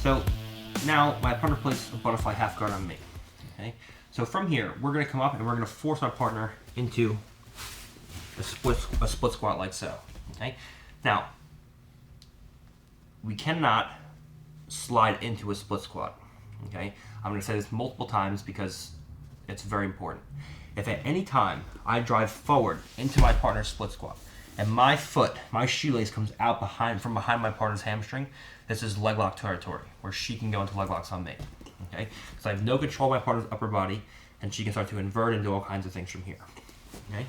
So now my partner places a butterfly half guard on me. Okay. So from here, we're going to come up and we're going to force our partner into a split squat like so. Okay. Now, we cannot slide into a split squat. Okay. I'm going to say this multiple times because it's very important. If at any time I drive forward into my partner's split squat and my foot, my shoelace comes out from behind my partner's hamstring, this is leg lock territory where she can go into leg locks on me. Okay? Because I have no control of my partner's upper body and she can start to invert and do all kinds of things from here. Okay?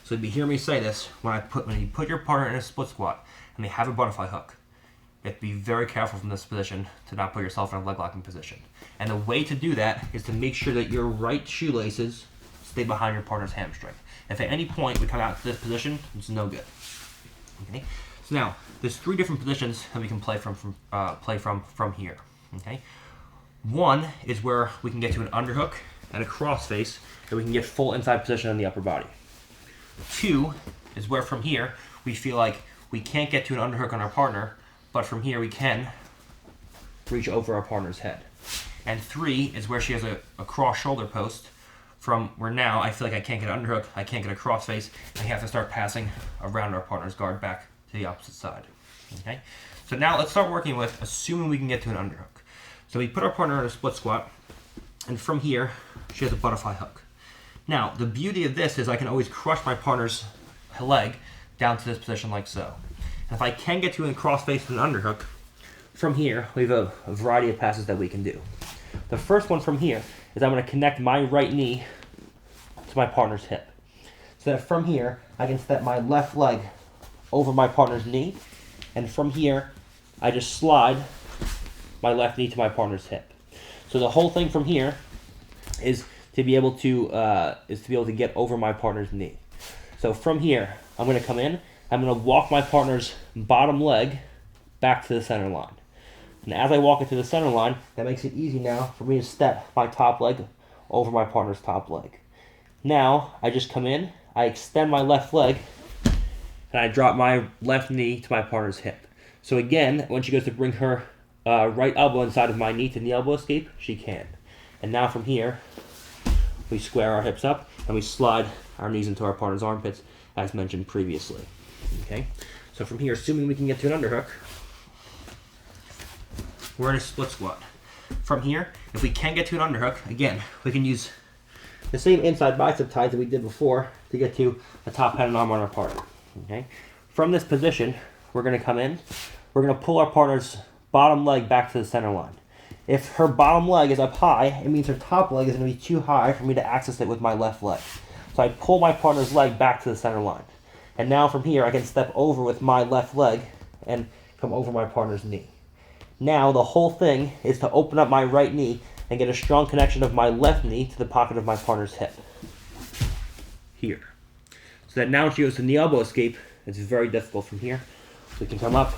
So you hear me say this when you put your partner in a split squat and they have a butterfly hook. You have to be very careful from this position to not put yourself in a leg locking position. And the way to do that is to make sure that your right shoelaces stay behind your partner's hamstring. If at any point we come out to this position, it's no good. Okay. So now there's 3 different positions that we can play from here. Okay. One is where we can get to an underhook and a crossface, and we can get full inside position on the upper body. 2 is where from here we feel like we can't get to an underhook on our partner, but from here we can reach over our partner's head. And 3 is where she has a cross shoulder post, from where now I feel like I can't get an underhook, I can't get a crossface, and I have to start passing around our partner's guard back to the opposite side. Okay? So now let's start working with assuming we can get to an underhook. So we put our partner in a split squat, and from here she has a butterfly hook. Now the beauty of this is I can always crush my partner's leg down to this position like so. And if I can get to a crossface and an underhook, from here we have a variety of passes that we can do. The first one from here is I'm going to connect my right knee to my partner's hip. So that from here, I can step my left leg over my partner's knee, and from here, I just slide my left knee to my partner's hip. So the whole thing from here is to be able to get over my partner's knee. So from here, I'm going to come in, I'm going to walk my partner's bottom leg back to the center line. And as I walk it to the center line, that makes it easy now for me to step my top leg over my partner's top leg. Now, I just come in, I extend my left leg, and I drop my left knee to my partner's hip. So again, when she goes to bring her right elbow inside of my knee to knee elbow escape, she can. And now from here, we square our hips up, and we slide our knees into our partner's armpits, as mentioned previously. Okay? So from here, assuming we can get to an underhook, we're in a split squat. From here, if we can get to an underhook, again, we can use the same inside bicep ties that we did before to get to a top head and arm on our partner. Okay? From this position, we're going to come in. We're going to pull our partner's bottom leg back to the center line. If her bottom leg is up high, it means her top leg is going to be too high for me to access it with my left leg. So I pull my partner's leg back to the center line. And now from here, I can step over with my left leg and come over my partner's knee. Now the whole thing is to open up my right knee and get a strong connection of my left knee to the pocket of my partner's hip. Here. So that now when she goes to knee elbow escape, it's very difficult from here. So we can come up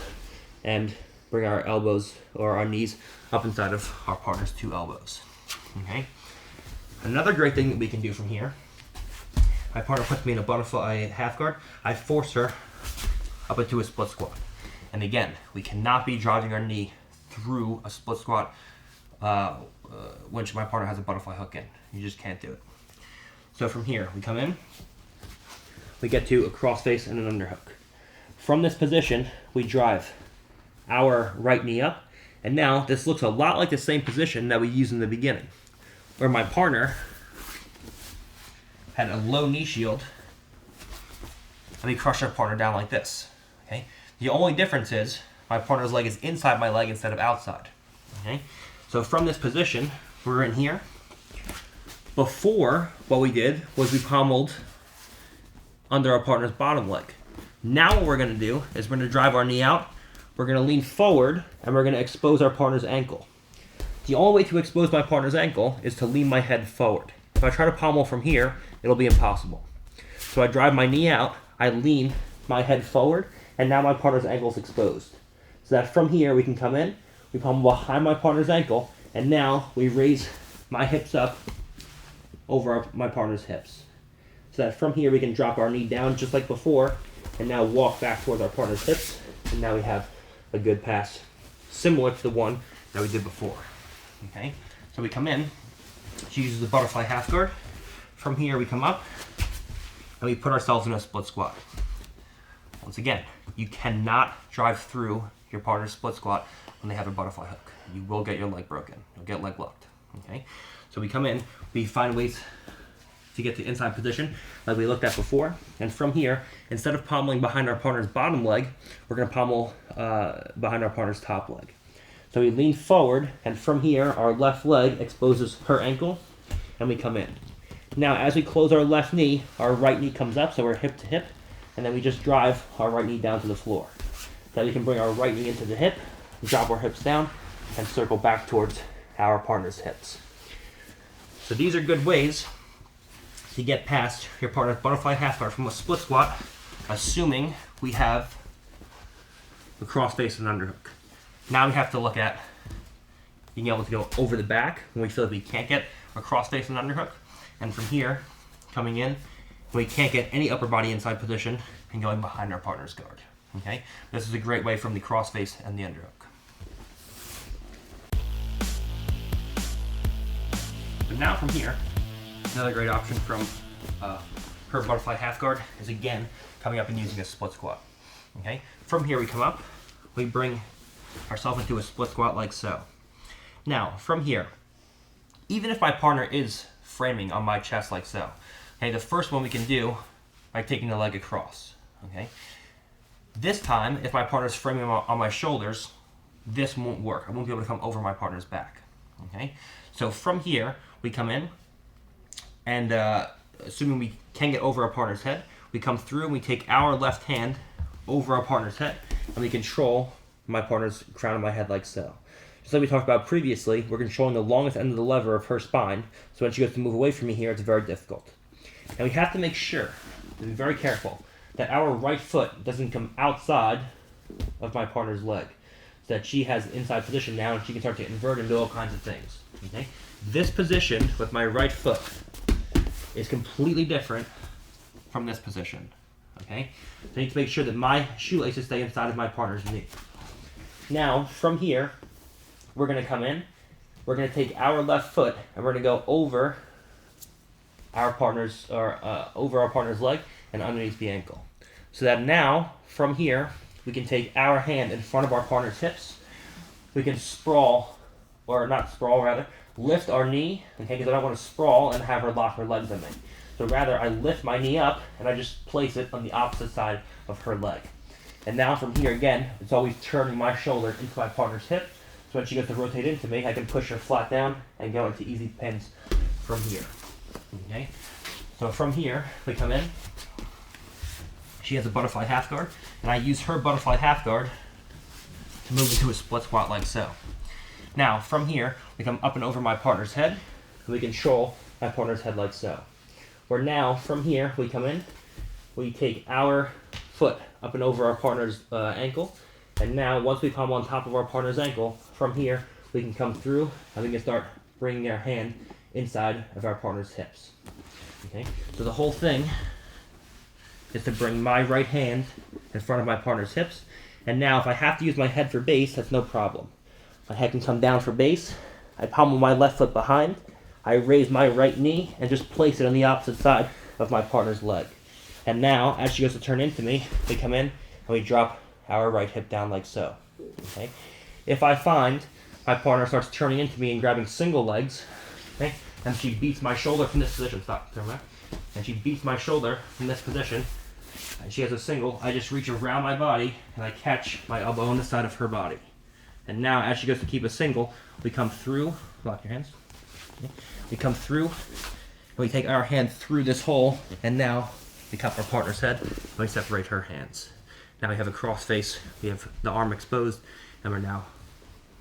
and bring our elbows or our knees up inside of our partner's 2 elbows. Okay? Another great thing that we can do from here, my partner puts me in a butterfly half guard, I force her up into a split squat. And again, we cannot be driving our knee through a split squat when my partner has a butterfly hook in. You just can't do it. So from here, we come in, we get to a crossface and an underhook. From this position, we drive our right knee up, and now this looks a lot like the same position that we used in the beginning, where my partner had a low knee shield, and we crush our partner down like this. Okay? The only difference is my partner's leg is inside my leg instead of outside. Okay? So from this position, we're in here. Before, what we did was we pommeled under our partner's bottom leg. Now what we're going to do is we're going to drive our knee out, we're going to lean forward, and we're going to expose our partner's ankle. The only way to expose my partner's ankle is to lean my head forward. If I try to pommel from here, it'll be impossible. So I drive my knee out, I lean my head forward, and now my partner's ankle is exposed. So that from here we can come in, we pommel behind my partner's ankle, and now we raise my hips up over my partner's hips. So that from here we can drop our knee down just like before, and now walk back towards our partner's hips, and now we have a good pass, similar to the one that we did before. Okay, so we come in, she uses the butterfly half guard. From here we come up and we put ourselves in a split squat. Once again, you cannot drive through your partner's split squat when they have a butterfly hook. You will get your leg broken. You'll get leg locked. Okay, so we come in, we find ways to get to inside position like we looked at before, and from here, instead of pommeling behind our partner's bottom leg, we're going to pommel behind our partner's top leg. So we lean forward, and from here, our left leg exposes her ankle, and we come in. Now, as we close our left knee, our right knee comes up, so we're hip to hip, and then we just drive our right knee down to the floor. So we can bring our right knee into the hip, drop our hips down, and circle back towards our partner's hips. So these are good ways to get past your partner's butterfly half guard from a split squat, assuming we have the cross face and underhook. Now we have to look at being able to go over the back when we feel like we can't get a cross face and underhook. And from here, coming in, we can't get any upper body inside position and going behind our partner's guard. Okay, this is a great way from the cross face and the underhook. But now from here, another great option from her butterfly half guard is again coming up and using a split squat. Okay, from here we come up, we bring ourselves into a split squat like so. Now from here, even if my partner is framing on my chest like so, okay, the first one we can do by taking the leg across. Okay, this time if my partner's framing on my shoulders, this won't work. I won't be able to come over my partner's back. Okay, so from here we come in, and assuming we can get over our partner's head, we come through and we take our left hand over our partner's head, and we control my partner's crown of my head like so. Just like we talked about previously, we're controlling the longest end of the lever of her spine, so when she goes to move away from me here, it's very difficult. And we have to make sure, to be very careful, that our right foot doesn't come outside of my partner's leg, so that she has inside position now and she can start to invert and do all kinds of things. Okay? This position with my right foot is completely different from this position. Okay? So I need to make sure that my shoelaces stay inside of my partner's knee. Now, from here, we're going to come in, we're going to take our left foot, and we're going to go over our partner's leg and underneath the ankle. So that now, from here, we can take our hand in front of our partner's hips. We can lift our knee, okay, because I don't want to sprawl and have her lock her legs on me. So rather, I lift my knee up, and I just place it on the opposite side of her leg. And now from here, again, it's always turning my shoulder into my partner's hip. So when she goes to rotate into me, I can push her flat down and go into easy pins from here. Okay? So from here, we come in. She has a butterfly half guard, and I use her butterfly half guard to move into a split squat like so. Now, from here, we come up and over my partner's head, and we control my partner's head like so. Where now, from here, we come in, we take our foot up and over our partner's ankle, and now once we come on top of our partner's ankle, from here, we can come through, and we can start bringing our hand inside of our partner's hips. Okay, so the whole thing is to bring my right hand in front of my partner's hips, and now if I have to use my head for base, that's no problem. My head can come down for base, I pommel my left foot behind, I raise my right knee and just place it on the opposite side of my partner's leg. And now, as she goes to turn into me, we come in and we drop our right hip down like so. Okay? If I find my partner starts turning into me and grabbing single legs, okay, and she beats my shoulder from this position, and she beats my shoulder from this position, and she has a single, I just reach around my body and I catch my elbow on the side of her body. And now, as she goes to keep a single, we come through, lock your hands, okay. We come through, and we take our hand through this hole, and now we cup our partner's head, and we separate her hands. Now we have a cross face, we have the arm exposed, and we're now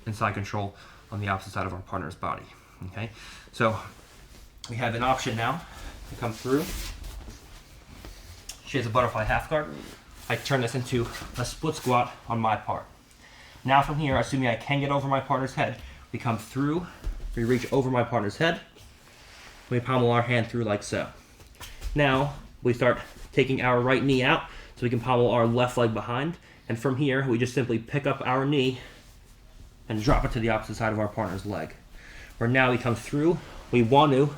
inside control on the opposite side of our partner's body. Okay, so we have an option now to come through. She has a butterfly half guard. I turn this into a split squat on my part. Now from here, assuming I can get over my partner's head, we come through, we reach over my partner's head, we pommel our hand through like so. Now we start taking our right knee out so we can pommel our left leg behind, and from here we just simply pick up our knee and drop it to the opposite side of our partner's leg. Where now we come through, we want to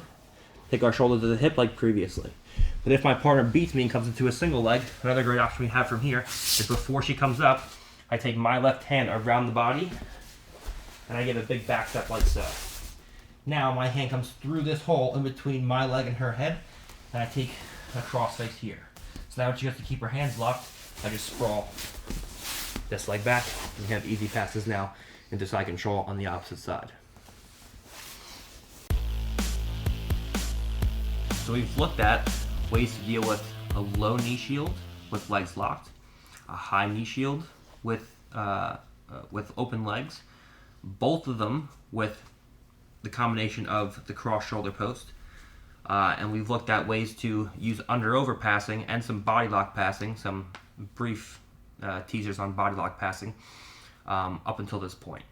take our shoulder to the hip like previously. But if my partner beats me and comes into a single leg, another great option we have from here is before she comes up, I take my left hand around the body and I give a big back step like so. Now my hand comes through this hole in between my leg and her head, and I take a crossface here. So now when she has to keep her hands locked, I just sprawl this leg back, and we have easy passes now into side control on the opposite side. So we've looked at ways to deal with a low knee shield with legs locked, a high knee shield with open legs, both of them with the combination of the cross shoulder post, and we've looked at ways to use under-over passing and some body lock passing, some brief teasers on body lock passing up until this point.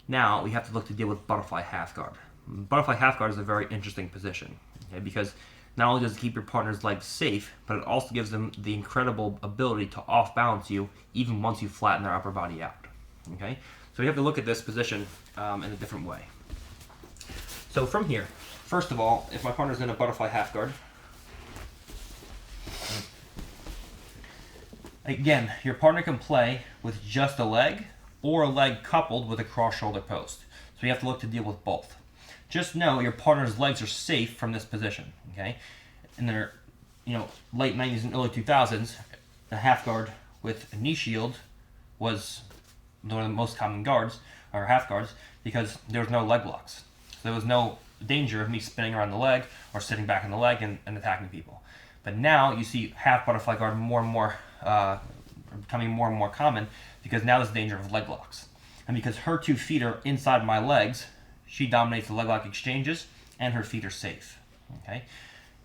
Now we have to look to deal with butterfly half guard. Butterfly half guard is a very interesting position, okay, because not only does it keep your partner's legs safe, but it also gives them the incredible ability to off-balance you even once you flatten their upper body out. Okay, so we have to look at this position in a different way. So from here, first of all, if my partner's in a butterfly half guard, again, your partner can play with just a leg or a leg coupled with a cross shoulder post. So you have to look to deal with both. Just know your partner's legs are safe from this position, okay? In their, late 90s and early 2000s, a half guard with a knee shield was one of the most common guards, or half guards, because there was no leg locks. So there was no danger of me spinning around the leg or sitting back in the leg and attacking people. But now you see half butterfly guard more and more, becoming more and more common, because now there's danger of leg locks. And because her 2 feet are inside my legs, she dominates the leg lock exchanges, and her feet are safe. Okay,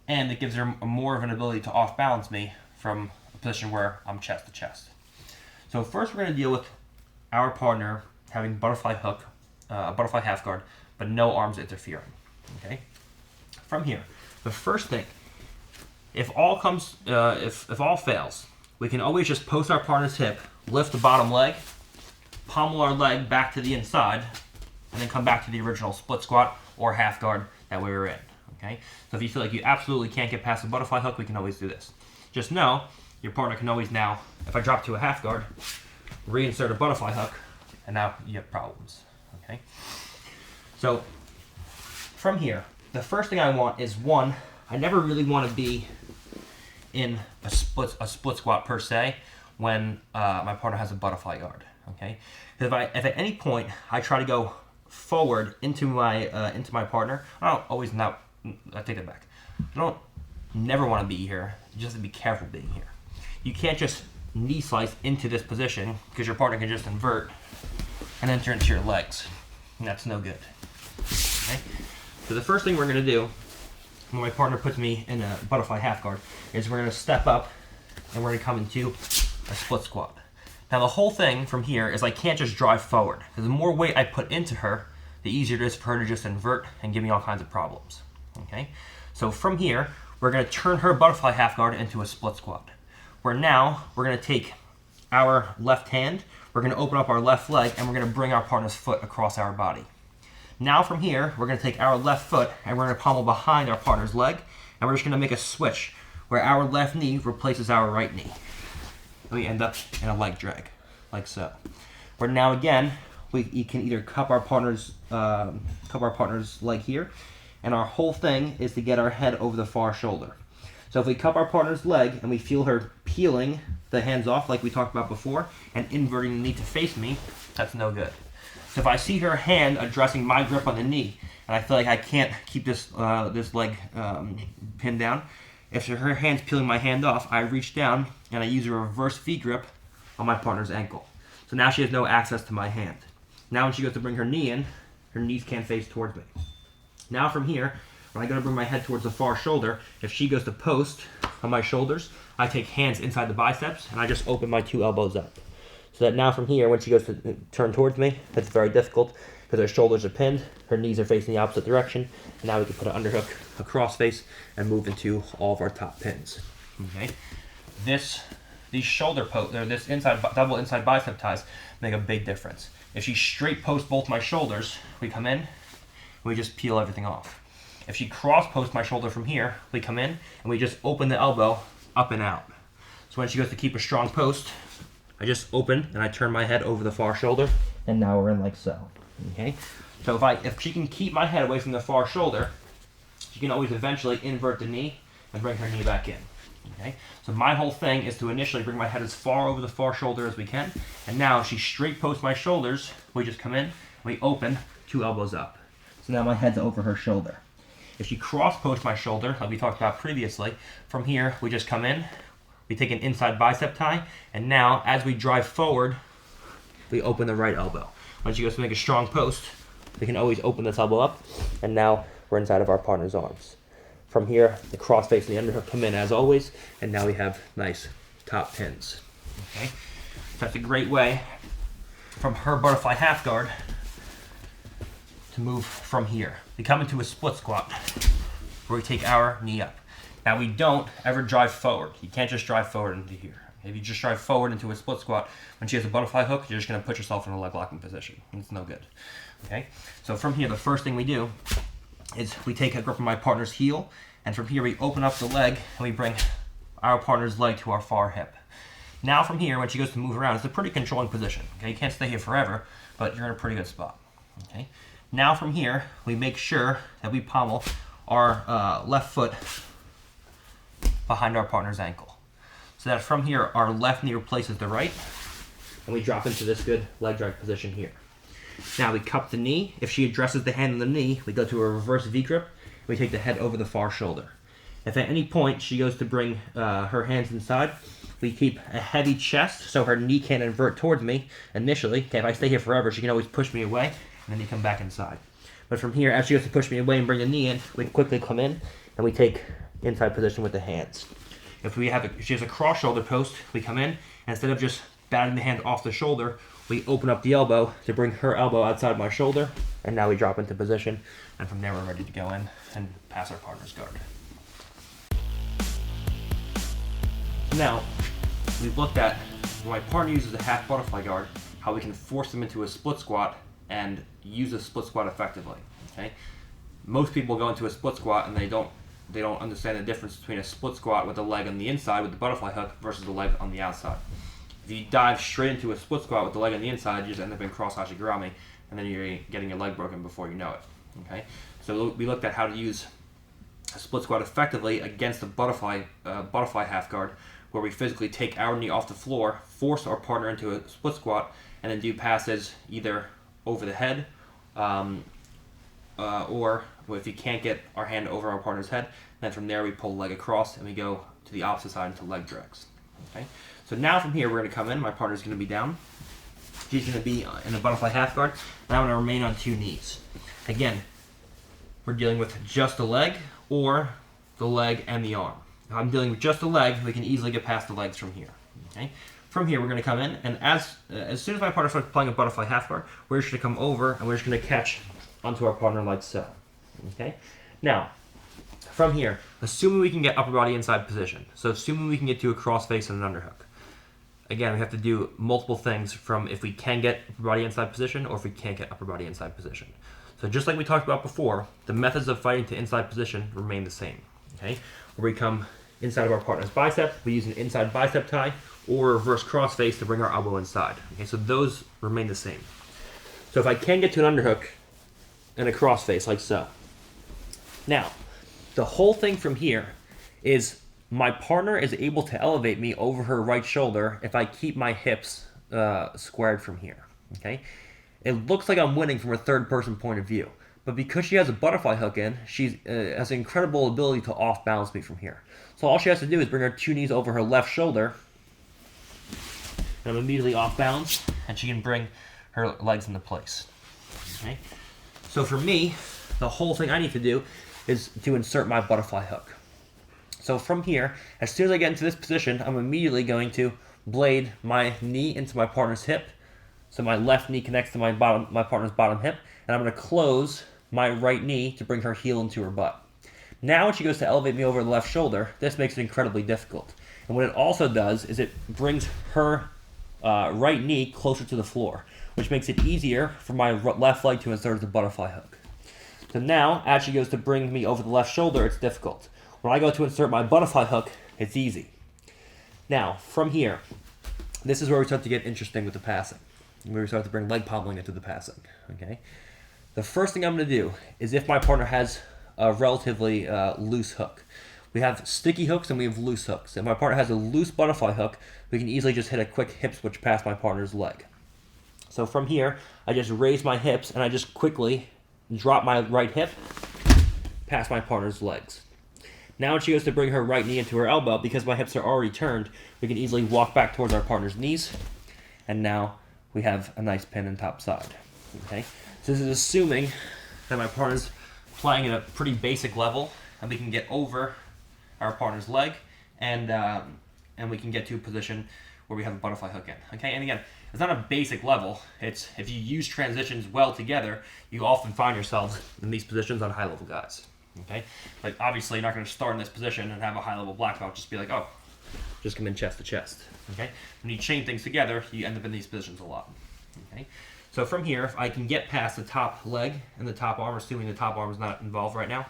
and it gives her more of an ability to off balance me from a position where I'm chest to chest. So first, we're going to deal with our partner having butterfly hook, butterfly half guard, but no arms interfering. Okay, from here, the first thing, if all fails, we can always just post our partner's hip, lift the bottom leg, pommel our leg back to the inside, and then come back to the original split squat or half guard that we were in, okay? So if you feel like you absolutely can't get past the butterfly hook, we can always do this. Just know, your partner can always now, if I drop to a half guard, reinsert a butterfly hook, and now you have problems, okay? So, from here, the first thing I want is, one, I never really want to be in a split squat per se when my partner has a butterfly guard, okay? If at any point I try to go forward into my partner, I take that back. I don't never want to be here. You just have to be careful being here. You can't just knee slice into this position because your partner can just invert and enter into your legs. And that's no good. Okay? So the first thing we're going to do when my partner puts me in a butterfly half guard is we're going to step up and we're going to come into a split squat. Now the whole thing from here is I can't just drive forward, because the more weight I put into her, the easier it is for her to just invert and give me all kinds of problems. Okay? So from here, we're going to turn her butterfly half guard into a split squat. Where now, we're going to take our left hand, we're going to open up our left leg, and we're going to bring our partner's foot across our body. Now from here, we're going to take our left foot, and we're going to pommel behind our partner's leg, and we're just going to make a switch where our left knee replaces our right knee. We end up in a leg drag, like so. Where now again, you can either cup our partner's leg here, and our whole thing is to get our head over the far shoulder. So if we cup our partner's leg and we feel her peeling the hands off like we talked about before and inverting the knee to face me, that's no good. So if I see her hand addressing my grip on the knee and I feel like I can't keep this leg pinned down, if her hand's peeling my hand off, I reach down and I use a reverse V grip on my partner's ankle. So now she has no access to my hand. Now when she goes to bring her knee in, her knees can't face towards me. Now from here, when I go to bring my head towards the far shoulder, if she goes to post on my shoulders, I take hands inside the biceps and I just open my 2 elbows up. So that now from here, when she goes to turn towards me, it's very difficult because her shoulders are pinned, her knees are facing the opposite direction, and now we can put an underhook, a crossface, and move into all of our top pins. Okay, this these shoulder posts, or this double inside bicep ties, make a big difference. If she straight posts both my shoulders, we come in, and we just peel everything off. If she cross posts my shoulder from here, we come in, and we just open the elbow up and out. So when she goes to keep a strong post, I just open, and I turn my head over the far shoulder, and now we're in like so, okay? So if she can keep my head away from the far shoulder, she can always eventually invert the knee and bring her knee back in. Okay? So my whole thing is to initially bring my head as far over the far shoulder as we can, and now if she straight posts my shoulders, we just come in, we open, 2 elbows up. So now my head's over her shoulder. If she cross posts my shoulder, like we talked about previously, from here we just come in, we take an inside bicep tie, and now as we drive forward, we open the right elbow. When she goes to make a strong post, we can always open this elbow up, and now we're inside of our partner's arms. From here, the crossface and the underhook come in as always, and now we have nice top pins. Okay, so that's a great way from her butterfly half guard to move from here. We come into a split squat where we take our knee up. Now we don't ever drive forward. You can't just drive forward into here. If you just drive forward into a split squat, when she has a butterfly hook, you're just going to put yourself in a leg locking position. It's no good. Okay, so from here, the first thing we do is we take a grip on my partner's heel, and from here we open up the leg and we bring our partner's leg to our far hip. Now from here, when she goes to move around, it's a pretty controlling position. Okay, you can't stay here forever, but you're in a pretty good spot. Okay, now from here, we make sure that we pommel our left foot behind our partner's ankle, so that from here our left knee replaces the right, and we drop into this good leg drag position here. Now we cup the knee. If she addresses the hand on the knee, we go to a reverse V grip. We take the head over the far shoulder. If at any point she goes to bring her hands inside, we keep a heavy chest so her knee can't invert towards me initially. Okay, if I stay here forever, she can always push me away, and then you come back inside. But from here, as she goes to push me away and bring the knee in, we quickly come in and we take inside position with the hands. If she has a cross shoulder post, we come in, and instead of just batting the hand off the shoulder, we open up the elbow to bring her elbow outside my shoulder, and now we drop into position, and from there we're ready to go in and pass our partner's guard. Now, we've looked at when my partner uses a half butterfly guard, how we can force them into a split squat and use a split squat effectively. Okay, most people go into a split squat and they don't understand the difference between a split squat with the leg on the inside with the butterfly hook versus the leg on the outside. If you dive straight into a split squat with the leg on the inside, you just end up in cross hashigurami, and then you're getting your leg broken before you know it. Okay, so we looked at how to use a split squat effectively against the butterfly half guard, where we physically take our knee off the floor, force our partner into a split squat, and then do passes either over the head, or if you can't get our hand over our partner's head, then from there we pull the leg across and we go to the opposite side into leg drags. Okay, so now from here we're going to come in. My partner's going to be down. She's going to be in a butterfly half guard, and I'm going to remain on 2 knees. Again, we're dealing with just the leg or the leg and the arm. If I'm dealing with just the leg, we can easily get past the legs from here. Okay, from here we're going to come in, and as soon as my partner starts playing a butterfly half guard, we're just going to come over and we're just going to catch onto our partner like so. Okay, now from here, assuming we can get upper body inside position, so assuming we can get to a cross face and an underhook. Again, we have to do multiple things from if we can get upper body inside position or if we can't get upper body inside position. So just like we talked about before, the methods of fighting to inside position remain the same. Okay, where we come inside of our partner's bicep, we use an inside bicep tie or a reverse cross face to bring our elbow inside. Okay, so those remain the same. So if I can get to an underhook and a cross face like so. Now, the whole thing from here is my partner is able to elevate me over her right shoulder if I keep my hips squared from here. Okay, it looks like I'm winning from a third-person point of view, but because she has a butterfly hook in, she has an incredible ability to off-balance me from here. So all she has to do is bring her 2 knees over her left shoulder, and I'm immediately off balance, and she can bring her legs into place. Okay, so for me, the whole thing I need to do is to insert my butterfly hook. So from here, as soon as I get into this position, I'm immediately going to blade my knee into my partner's hip. So my left knee connects to my partner's bottom hip, and I'm going to close my right knee to bring her heel into her butt. Now when she goes to elevate me over the left shoulder, this makes it incredibly difficult. And And what it also does is it brings her right knee closer to the floor, which makes it easier for my left leg to insert the butterfly hook. So now, as she goes to bring me over the left shoulder, it's difficult. When I go to insert my butterfly hook, it's easy. Now, from here, this is where we start to get interesting with the passing. Where we start to bring leg pommeling into the passing. Okay. The first thing I'm going to do is if my partner has a relatively loose hook. We have sticky hooks and we have loose hooks. If my partner has a loose butterfly hook, we can easily just hit a quick hip switch past my partner's leg. So from here, I just raise my hips and I just quickly drop my right hip past my partner's legs. Now when she goes to bring her right knee into her elbow, because my hips are already turned, we can easily walk back towards our partner's knees. And now we have a nice pin and top side. Okay, so this is assuming that my partner's playing at a pretty basic level and we can get over our partner's leg and we can get to a position where we have a butterfly hook in. Okay, and again, it's not a basic level. It's if you use transitions well together, you often find yourselves in these positions on high level guys. Okay, like obviously you're not going to start in this position and have a high level black belt just be like, oh, just come in chest to chest. Okay, when you chain things together, you end up in these positions a lot. Okay, so from here, if I can get past the top leg and the top arm, assuming the top arm is not involved right now,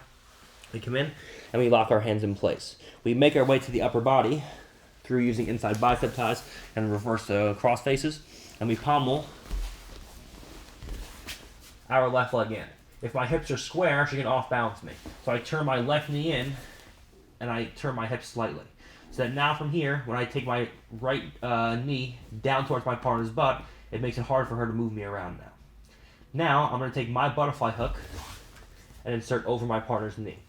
we come in and we lock our hands in place. We make our way to the upper body through using inside bicep ties and reverse cross faces, and we pommel our left leg in. If my hips are square, she can off balance me. So I turn my left knee in and I turn my hips slightly. So that now from here, when I take my right knee down towards my partner's butt, it makes it hard for her to move me around now. Now I'm going to take my butterfly hook and insert over my partner's knee.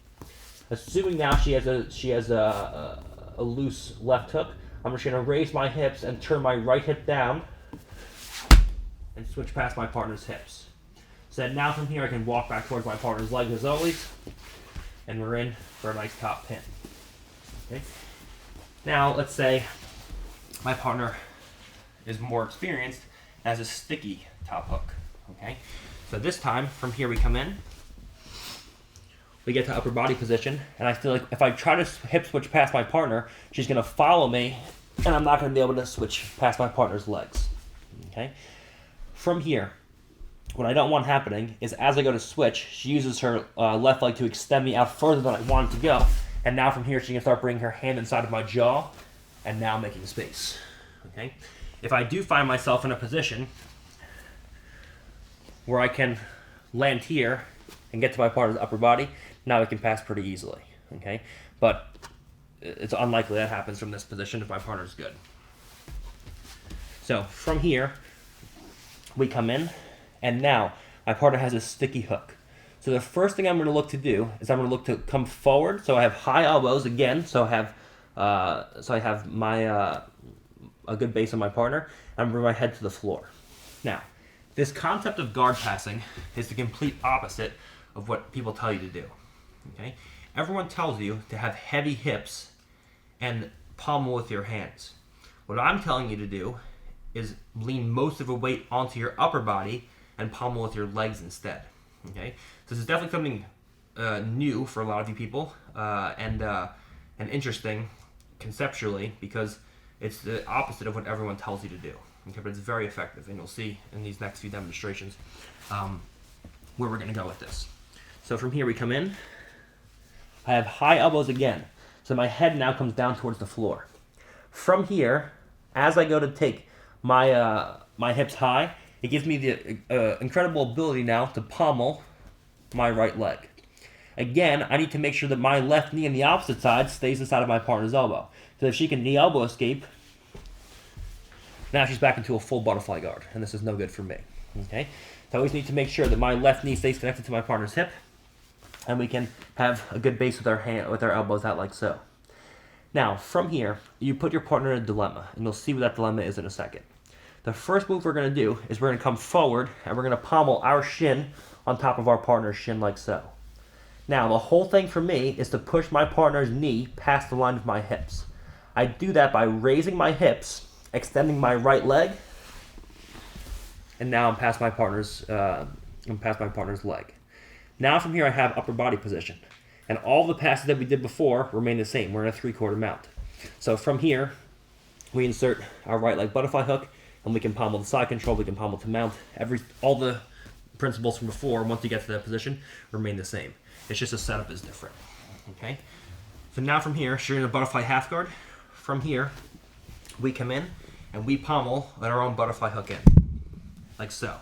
Assuming now she has a loose left hook, I'm just going to raise my hips and turn my right hip down and switch past my partner's hips. So that now from here I can walk back towards my partner's legs as always, and we're in for a nice top pin. Okay. Now let's say my partner is more experienced and has a sticky top hook. Okay. So this time from here we come in, we get to upper body position, and I feel like if I try to hip switch past my partner, she's going to follow me, and I'm not going to be able to switch past my partner's legs. Okay. From here, what I don't want happening is as I go to switch, she uses her left leg to extend me out further than I want it to go. And now from here, she can start bringing her hand inside of my jaw and now making space. Okay? If I do find myself in a position where I can land here and get to my partner's upper body, now I can pass pretty easily. Okay? But it's unlikely that happens from this position if my partner's good. So from here, we come in. And now, my partner has a sticky hook. So the first thing I'm going to look to do is I'm going to look to come forward. So I have high elbows again. So I have my a good base on my partner. And I'm bring my head to the floor. Now, this concept of guard passing is the complete opposite of what people tell you to do. Okay, everyone tells you to have heavy hips and pommel with your hands. What I'm telling you to do is lean most of the weight onto your upper body and pommel with your legs instead. Okay, so this is definitely something new for a lot of you people, and interesting conceptually because it's the opposite of what everyone tells you to do. Okay, but it's very effective, and you'll see in these next few demonstrations where we're going to go with this. So from here we come in. I have high elbows again, so my head now comes down towards the floor. From here, as I go to take my hips high, it gives me the incredible ability now to pommel my right leg. Again, I need to make sure that my left knee on the opposite side stays inside of my partner's elbow. So if she can knee elbow escape, now she's back into a full butterfly guard, and this is no good for me. Okay, so I always need to make sure that my left knee stays connected to my partner's hip, and we can have a good base with our elbows out like so. Now, from here, you put your partner in a dilemma, and you'll see what that dilemma is in a second. The first move we're going to do is we're going to come forward and we're going to pommel our shin on top of our partner's shin like so. Now, the whole thing for me is to push my partner's knee past the line of my hips. I do that by raising my hips, extending my right leg, and now I'm past my partner's leg. Now from here I have upper body position. And all the passes that we did before remain the same. We're in a 3/4 mount. So from here, we insert our right leg butterfly hook, and we can pommel the side control, we can pommel to mount. All the principles from before, once you get to that position, remain the same. It's just the setup is different. Okay. So now from here, she's in a butterfly half guard. From here, we come in and we pommel at our own butterfly hook in, like so.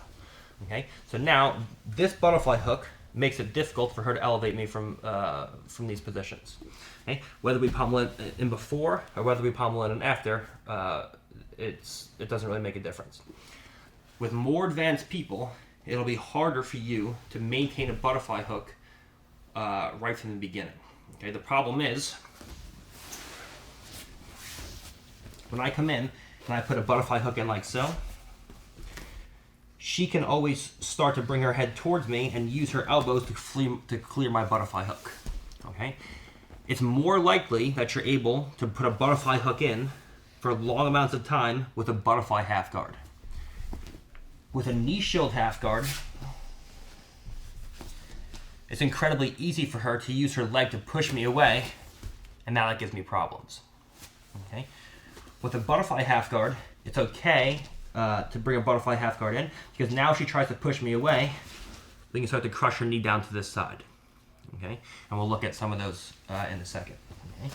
Okay. So now this butterfly hook makes it difficult for her to elevate me from these positions. Okay. Whether we pommel it in before or whether we pommel it in after, it doesn't really make a difference. With more advanced people, it'll be harder for you to maintain a butterfly hook right from the beginning. Okay, the problem is when I come in and I put a butterfly hook in like so, she can always start to bring her head towards me and use her elbows to clear my butterfly hook. Okay, it's more likely that you're able to put a butterfly hook in for long amounts of time with a butterfly half guard. With a knee shield half guard, it's incredibly easy for her to use her leg to push me away, and now that gives me problems. Okay. With a butterfly half guard, it's okay to bring a butterfly half guard in, because now if she tries to push me away, we can start to crush her knee down to this side. Okay, and we'll look at some of those in a second. Okay.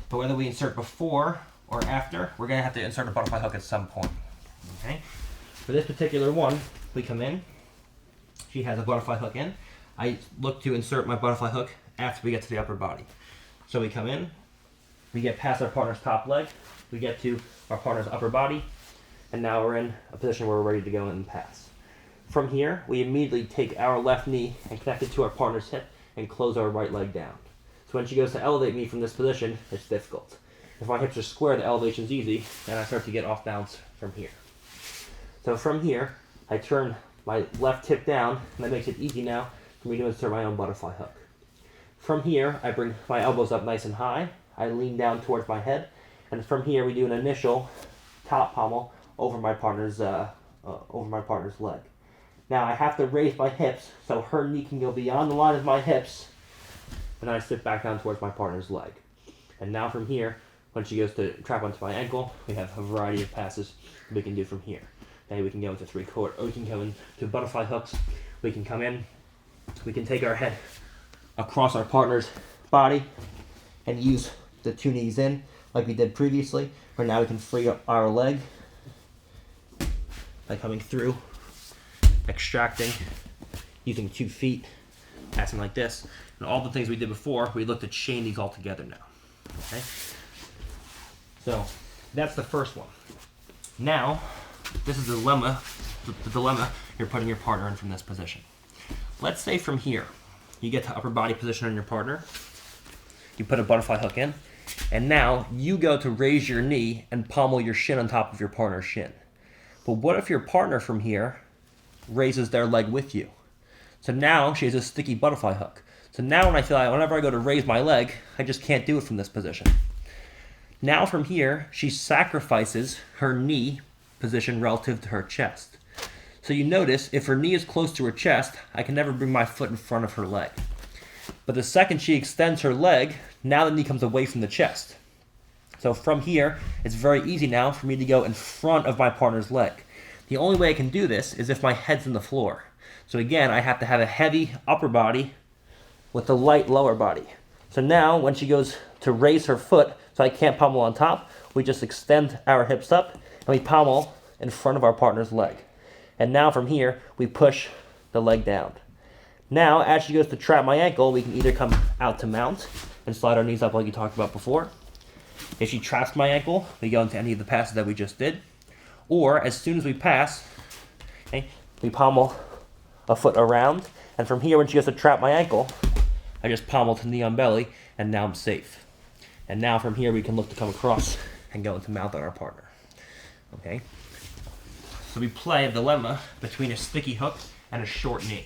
But whether we insert before or after, we're going to have to insert a butterfly hook at some point. Okay. For this particular one, we come in, she has a butterfly hook in. I look to insert my butterfly hook after we get to the upper body. So we come in, we get past our partner's top leg, we get to our partner's upper body, and now we're in a position where we're ready to go and pass. From here, we immediately take our left knee and connect it to our partner's hip and close our right leg down. So when she goes to elevate me from this position, it's difficult. If my hips are square, the elevation's easy, and I start to get off balance from here. So from here, I turn my left hip down, and that makes it easy now for me to insert my own butterfly hook. From here, I bring my elbows up nice and high, I lean down towards my head, and from here we do an initial top pommel over my partner's leg. Now I have to raise my hips so her knee can go beyond the line of my hips, and I sit back down towards my partner's leg. And now from here, when she goes to trap onto my ankle, we have a variety of passes we can do from here. Now we can go into 3/4, or we can go into butterfly hooks. We can come in, we can take our head across our partner's body and use the two knees in like we did previously, where now we can free up our leg by coming through, extracting, using 2 feet, passing like this. And all the things we did before, we look to chain these all together now. Okay? So that's the first one. Now, this is the dilemma you're putting your partner in from this position. Let's say from here, you get to upper body position on your partner, you put a butterfly hook in, and now you go to raise your knee and pommel your shin on top of your partner's shin. But what if your partner from here raises their leg with you? So now she has a sticky butterfly hook. So now whenever I go to raise my leg, I just can't do it from this position. Now from here, she sacrifices her knee position relative to her chest. So you notice, if her knee is close to her chest, I can never bring my foot in front of her leg. But the second she extends her leg, now the knee comes away from the chest. So from here, it's very easy now for me to go in front of my partner's leg. The only way I can do this is if my head's in the floor. So again, I have to have a heavy upper body with a light lower body. So now, when she goes to raise her foot, so I can't pommel on top, we just extend our hips up, and we pommel in front of our partner's leg. And now from here, we push the leg down. Now, as she goes to trap my ankle, we can either come out to mount and slide our knees up like you talked about before. If she traps my ankle, we go into any of the passes that we just did. Or, as soon as we pass, okay, we pommel a foot around. And from here, when she goes to trap my ankle, I just pommel to knee on belly, and now I'm safe. And now from here, we can look to come across and go into mount on our partner. Okay? So we play a dilemma between a sticky hook and a short knee.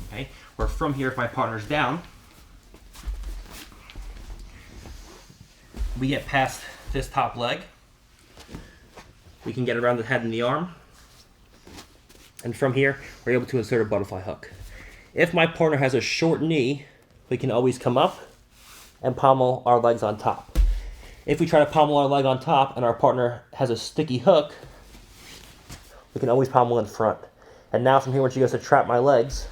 Okay? Where from here, if my partner's down, we get past this top leg. We can get around the head and the arm. And from here, we're able to insert a butterfly hook. If my partner has a short knee, we can always come up and pommel our legs on top. If we try to pommel our leg on top and our partner has a sticky hook, we can always pommel in front. And now from here, when she goes to trap my legs,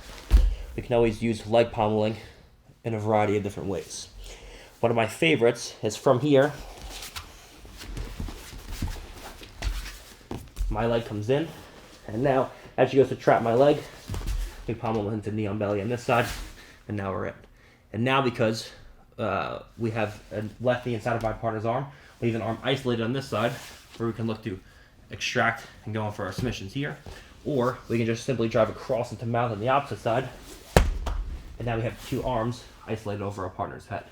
we can always use leg pommeling in a variety of different ways. One of my favorites is from here. My leg comes in, and now as she goes to trap my leg, we pommel into knee on belly on this side, and now we're in. And now because we have a left knee inside of my partner's arm, we have an arm isolated on this side where we can look to extract and go in for our submissions here, or we can just simply drive across into mount on the opposite side, and now we have two arms isolated over our partner's head.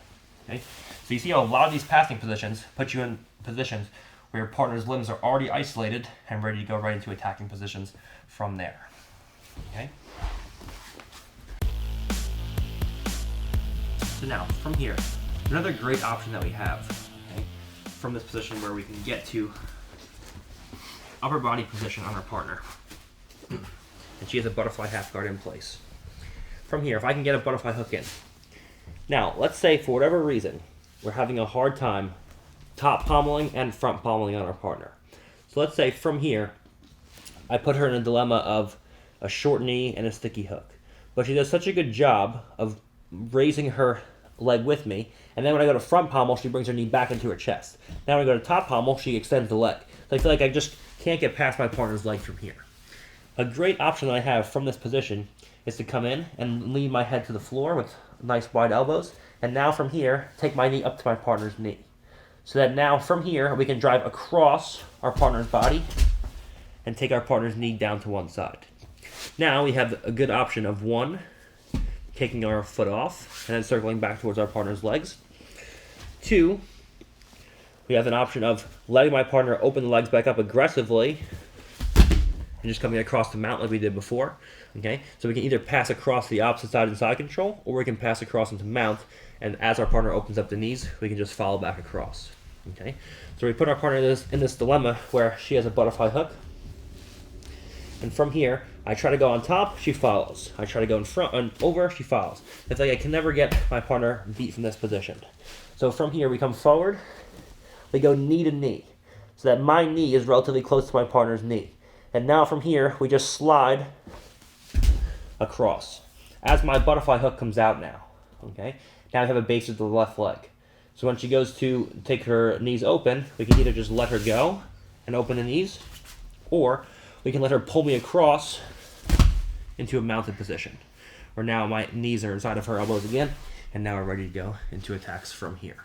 Okay? So you see how a lot of these passing positions put you in positions where your partner's limbs are already isolated and ready to go right into attacking positions from there. Okay? So now, from here, another great option that we have, okay, from this position where we can get to upper body position on our partner. And she has a butterfly half guard in place. From here, if I can get a butterfly hook in. Now, let's say for whatever reason, we're having a hard time top pommeling and front pommeling on our partner. So let's say from here, I put her in a dilemma of a short knee and a sticky hook. But she does such a good job of raising her leg with me, and then when I go to front pommel, she brings her knee back into her chest. Now when I go to top pommel, she extends the leg. So I feel like I just can't get past my partner's leg from here. A great option that I have from this position is to come in and lean my head to the floor with nice wide elbows, and now from here, take my knee up to my partner's knee. So that now from here, we can drive across our partner's body and take our partner's knee down to one side. Now we have a good option of one, taking our foot off and then circling back towards our partner's legs. Two, we have an option of letting my partner open the legs back up aggressively and just coming across the mount like we did before. Okay, so we can either pass across the opposite side in side control, or we can pass across into mount, and as our partner opens up the knees, we can just follow back across. Okay, so we put our partner in this dilemma where she has a butterfly hook, and from here, I try to go on top, she follows. I try to go in front and over, she follows. It's like I can never get my partner beat from this position. So from here, we come forward, we go knee to knee, so that my knee is relatively close to my partner's knee. And now from here, we just slide across. As my butterfly hook comes out now, okay? Now I have a base of the left leg. So when she goes to take her knees open, we can either just let her go and open the knees, or we can let her pull me across into a mounted position, where now my knees are inside of her elbows again, and now we're ready to go into attacks from here.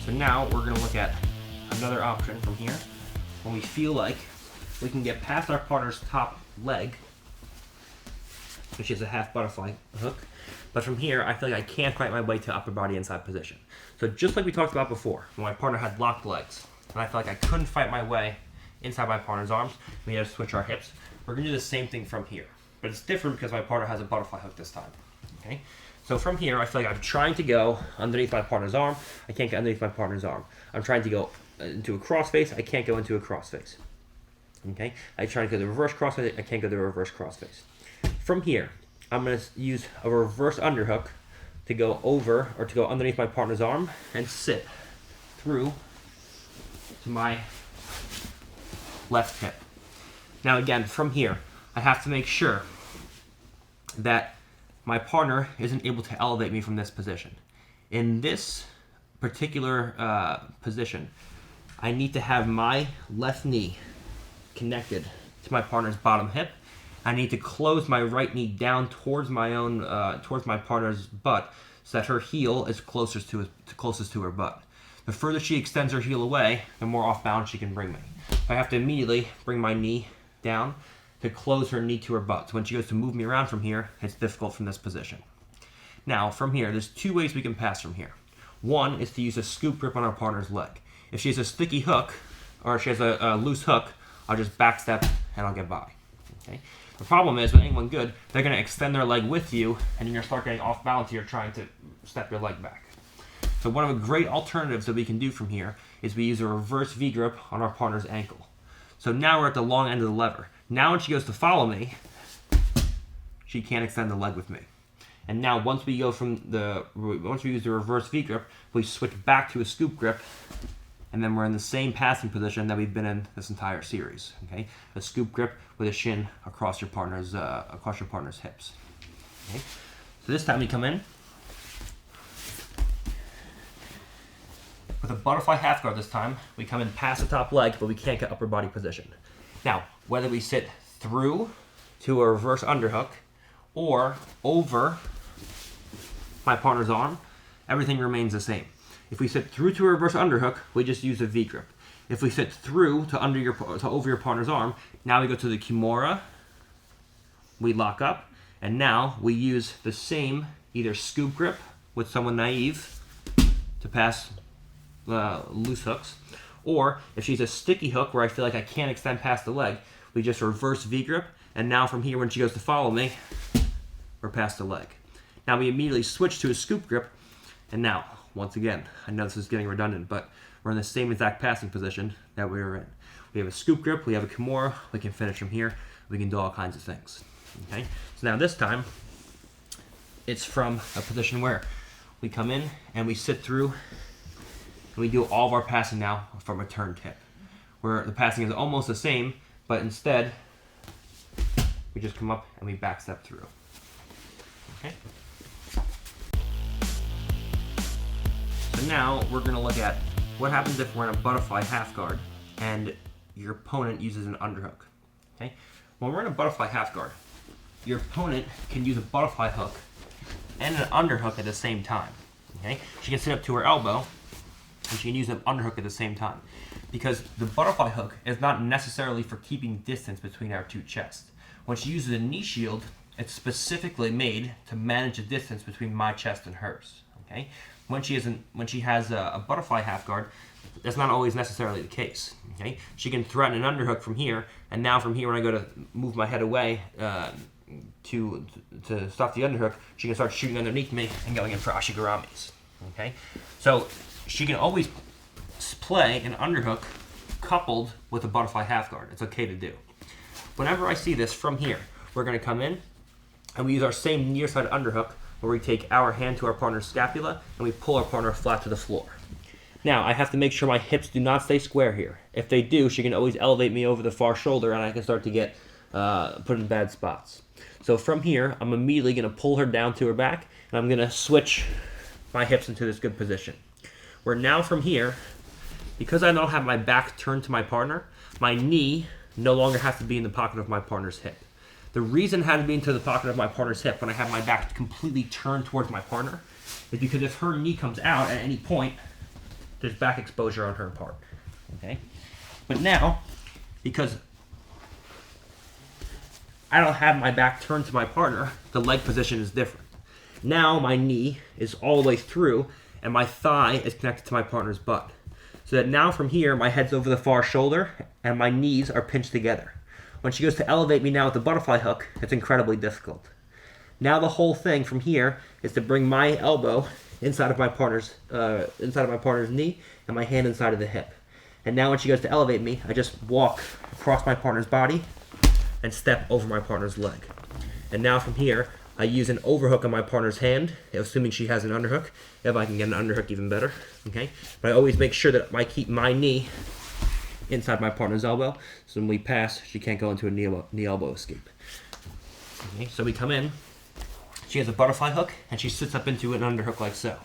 So now we're going to look at another option from here, when we feel like we can get past our partner's top leg, which is a half butterfly hook, but from here I feel like I can't fight my way to upper body inside position. So just like we talked about before, when my partner had locked legs, and I felt like I couldn't fight my way inside my partner's arms, we had to switch our hips. We're going to do the same thing from here, but it's different because my partner has a butterfly hook this time. Okay, so from here I feel like I'm trying to go underneath my partner's arm. I can't get underneath my partner's arm. I'm trying to go into a crossface. I can't go into a crossface. Okay, I try to go the reverse crossface. I can't go the reverse crossface. From here, I'm going to use a reverse underhook to go over, or to go underneath my partner's arm and sit through to my left hip. Now again, from here, I have to make sure that my partner isn't able to elevate me from this position. In this particular position, I need to have my left knee connected to my partner's bottom hip. I need to close my right knee down towards my own, towards my partner's butt, so that her heel is closest to her butt. The further she extends her heel away, the more off balance she can bring me. I have to immediately bring my knee down to close her knee to her butt. So when she goes to move me around from here, it's difficult from this position. Now, from here, there's two ways we can pass from here. One is to use a scoop grip on our partner's leg. If she has a sticky hook, or if she has a loose hook, I'll just backstep and I'll get by. Okay? The problem is, with anyone good, they're going to extend their leg with you, and you're going to start getting off balance. You're trying to step your leg back. So one of the great alternatives that we can do from here is we use a reverse V-grip on our partner's ankle. So now we're at the long end of the lever. Now when she goes to follow me, she can't extend the leg with me. And now once we use the reverse V grip, we switch back to a scoop grip, and then we're in the same passing position that we've been in this entire series. Okay, a scoop grip with a shin across your partner's hips. Okay, so this time we come in with a butterfly half guard. This time we come in past the top leg, but we can't get upper body position. Now, whether we sit through to a reverse underhook or over my partner's arm, everything remains the same. If we sit through to a reverse underhook, we just use a V grip. If we sit through to over your partner's arm, now we go to the Kimura, we lock up, and now we use the same either scoop grip with someone naive to pass loose hooks, or if she's a sticky hook where I feel like I can't extend past the leg, we just reverse V grip, and now from here when she goes to follow me, we're past the leg. Now we immediately switch to a scoop grip, and now, once again, I know this is getting redundant, but we're in the same exact passing position that we were in. We have a scoop grip, we have a Kimura, we can finish from here, we can do all kinds of things. Okay, so now this time, it's from a position where we come in and we sit through and we do all of our passing now from a turned hip, where the passing is almost the same, but instead, we just come up and we back step through. Okay. So now we're going to look at what happens if we're in a butterfly half guard and your opponent uses an underhook. Okay. When we're in a butterfly half guard, your opponent can use a butterfly hook and an underhook at the same time. Okay. She can sit up to her elbow and she can use an underhook at the same time, because the butterfly hook is not necessarily for keeping distance between our two chests. When she uses a knee shield, it's specifically made to manage the distance between my chest and hers. Okay, when she has a butterfly half guard, that's not always necessarily the case. Okay, she can threaten an underhook from here, and now from here when I go to move my head away to stop the underhook, she can start shooting underneath me and going in for ashigaramis. Okay, so she can always play an underhook coupled with a butterfly half guard. It's okay to do. Whenever I see this from here, we're going to come in and we use our same near side underhook where we take our hand to our partner's scapula and we pull our partner flat to the floor. Now, I have to make sure my hips do not stay square here. If they do, she can always elevate me over the far shoulder and I can start to get put in bad spots. So from here, I'm immediately going to pull her down to her back and I'm going to switch my hips into this good position. Where now from here, because I don't have my back turned to my partner, my knee no longer has to be in the pocket of my partner's hip. The reason it had to be into the pocket of my partner's hip when I have my back completely turned towards my partner is because if her knee comes out at any point, there's back exposure on her part. Okay? But now, because I don't have my back turned to my partner, the leg position is different. Now my knee is all the way through and my thigh is connected to my partner's butt. So that now from here, my head's over the far shoulder and my knees are pinched together. When she goes to elevate me now with the butterfly hook, it's incredibly difficult. Now the whole thing from here is to bring my elbow inside of my partner's knee and my hand inside of the hip. And now when she goes to elevate me, I just walk across my partner's body and step over my partner's leg. And now from here, I use an overhook on my partner's hand, assuming she has an underhook. If I can get an underhook, even better. Okay, but I always make sure that I keep my knee inside my partner's elbow, so when we pass, she can't go into a knee elbow escape. Okay, so we come in. She has a butterfly hook, and she sits up into an underhook like so.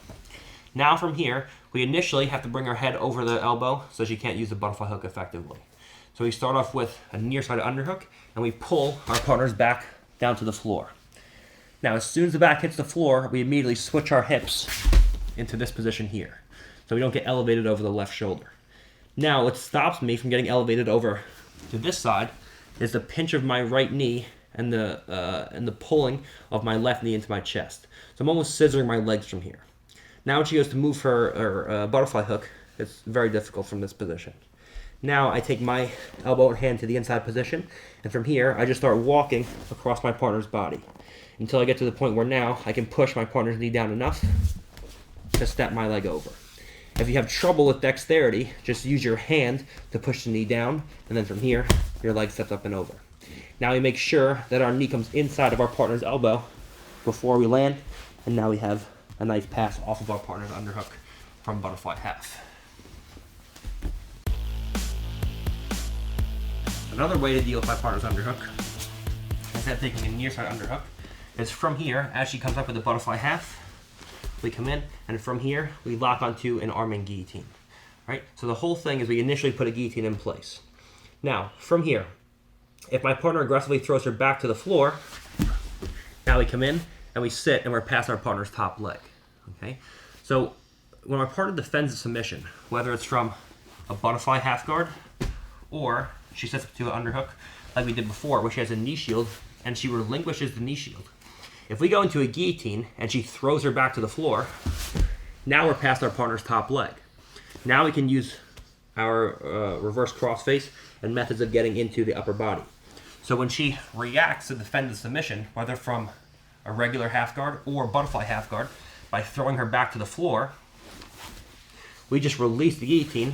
Now from here, we initially have to bring her head over the elbow so she can't use the butterfly hook effectively. So we start off with a near side underhook, and we pull our partner's back down to the floor. Now, as soon as the back hits the floor, we immediately switch our hips into this position here, so we don't get elevated over the left shoulder. Now, what stops me from getting elevated over to this side is the pinch of my right knee and the pulling of my left knee into my chest. So I'm almost scissoring my legs from here. Now, when she goes to move her butterfly hook, it's very difficult from this position. Now, I take my elbow and hand to the inside position, and from here, I just start walking across my partner's body until I get to the point where now I can push my partner's knee down enough to step my leg over. If you have trouble with dexterity, just use your hand to push the knee down, and then from here, your leg steps up and over. Now we make sure that our knee comes inside of our partner's elbow before we land, and now we have a nice pass off of our partner's underhook from butterfly half. Another way to deal with my partner's underhook, instead of taking a near side underhook, is from here, as she comes up with the butterfly half, we come in, and from here, we lock onto an arming guillotine. Right? So the whole thing is we initially put a guillotine in place. Now, from here, if my partner aggressively throws her back to the floor, now we come in and we sit and we're past our partner's top leg. Okay? So when our partner defends a submission, whether it's from a butterfly half guard or she sets up to an underhook like we did before, where she has a knee shield and she relinquishes the knee shield. If we go into a guillotine and she throws her back to the floor, now we're past our partner's top leg. Now we can use our reverse crossface and methods of getting into the upper body. So when she reacts to defend the submission, whether from a regular half guard or butterfly half guard, by throwing her back to the floor, we just release the guillotine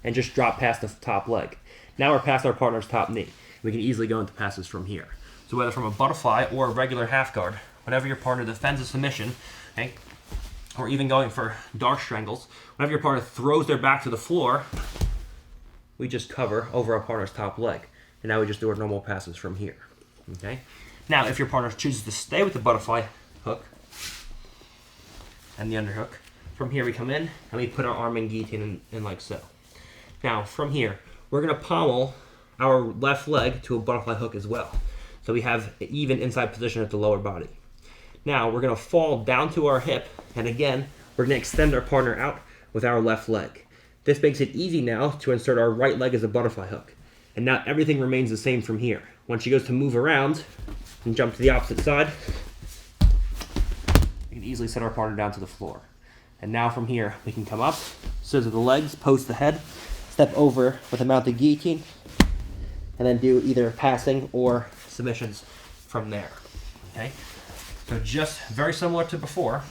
and just drop past the top leg. Now we're past our partner's top knee. We can easily go into passes from here. So whether from a butterfly or a regular half guard, whenever your partner defends a submission, okay, or even going for dark strangles, whenever your partner throws their back to the floor, we just cover over our partner's top leg. And now we just do our normal passes from here. Okay? Now, if your partner chooses to stay with the butterfly hook and the underhook, from here we come in and we put our arm and guillotine in like so. Now, from here, we're going to pommel our left leg to a butterfly hook as well. So we have an even inside position at the lower body. Now, we're going to fall down to our hip, and again, we're going to extend our partner out with our left leg. This makes it easy now to insert our right leg as a butterfly hook. And now everything remains the same from here. When she goes to move around and jump to the opposite side, we can easily set our partner down to the floor. And now from here, we can come up, scissor the legs, post the head, step over with a mounted guillotine, and then do either passing or submissions from there. Okay? So just very similar to before.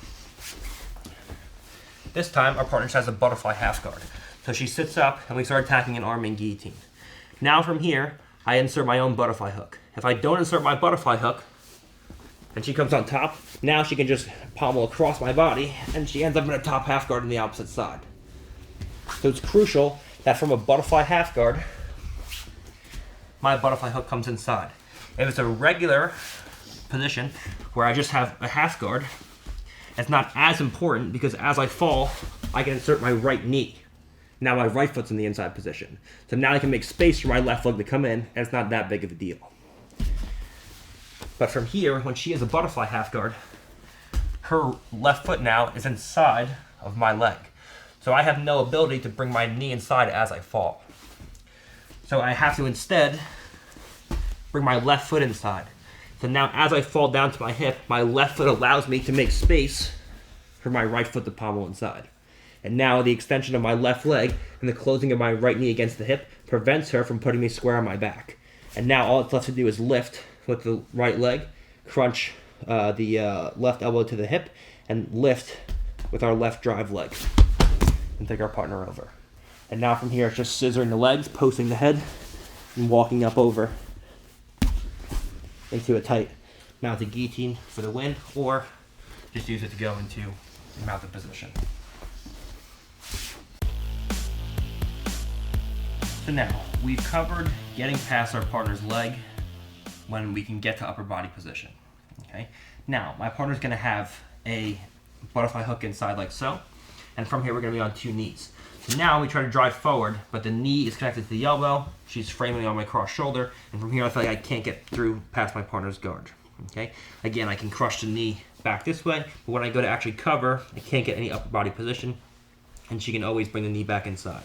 This time, our partner has a butterfly half guard. So she sits up, and we start attacking an arming guillotine. Now from here, I insert my own butterfly hook. If I don't insert my butterfly hook, and she comes on top, now she can just pommel across my body, and she ends up in a top half guard on the opposite side. So it's crucial that from a butterfly half guard, my butterfly hook comes inside. If it's a regular position where I just have a half guard, it's not as important because as I fall, I can insert my right knee. Now my right foot's in the inside position. So now I can make space for my left leg to come in, and it's not that big of a deal. But from here, when she is a butterfly half guard, her left foot now is inside of my leg. So I have no ability to bring my knee inside as I fall. So I have to instead bring my left foot inside. So now as I fall down to my hip, my left foot allows me to make space for my right foot to pommel inside. And now the extension of my left leg and the closing of my right knee against the hip prevents her from putting me square on my back. And now all it's left to do is lift with the right leg, crunch the left elbow to the hip, and lift with our left drive leg and take our partner over. And now from here, it's just scissoring the legs, posting the head, and walking up over into a tight mounted guillotine for the win, or just use it to go into a mounted position. So now, we've covered getting past our partner's leg when we can get to upper body position. Okay. Now, my partner's going to have a butterfly hook inside like so, and from here we're going to be on two knees. So now we try to drive forward, but the knee is connected to the elbow, she's framing on my cross shoulder, and from here I feel like I can't get through past my partner's guard. Okay. Again, I can crush the knee back this way, but when I go to actually cover, I can't get any upper body position, and she can always bring the knee back inside.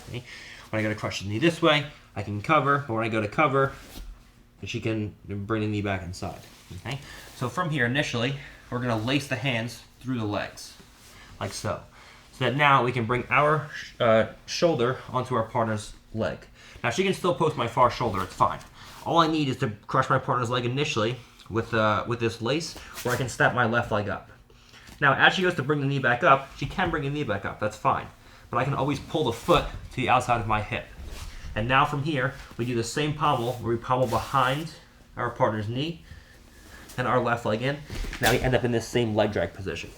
Okay. When I go to crush the knee this way, I can cover, but when I go to cover, she can bring the knee back inside. Okay? So from here, initially, we're going to lace the hands through the legs, like so. So that now we can bring our shoulder onto our partner's leg. Now she can still post my far shoulder, it's fine. All I need is to crush my partner's leg initially with this lace, where I can step my left leg up. Now as she goes to bring the knee back up, she can bring the knee back up, that's fine. But I can always pull the foot to the outside of my hip. And now from here, we do the same pommel, where we pommel behind our partner's knee, and our left leg in. Now we end up in this same leg drag position.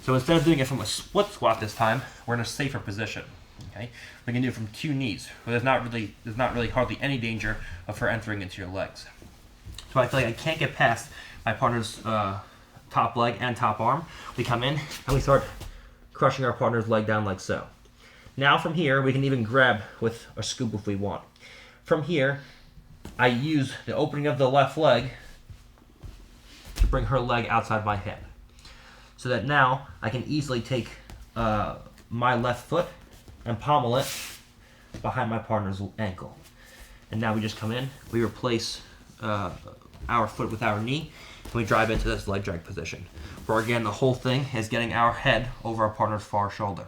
So instead of doing it from a split squat this time, we're in a safer position. Okay, we can do it from 2 knees, where there's not really hardly any danger of her entering into your legs. So I feel like I can't get past my partner's top leg and top arm. We come in and we start crushing our partner's leg down like so. Now from here, we can even grab with a scoop if we want. From here, I use the opening of the left leg to bring her leg outside my hip. So that now I can easily take my left foot and pommel it behind my partner's ankle. And now we just come in, we replace our foot with our knee, and we drive into this leg drag position. Where again, the whole thing is getting our head over our partner's far shoulder.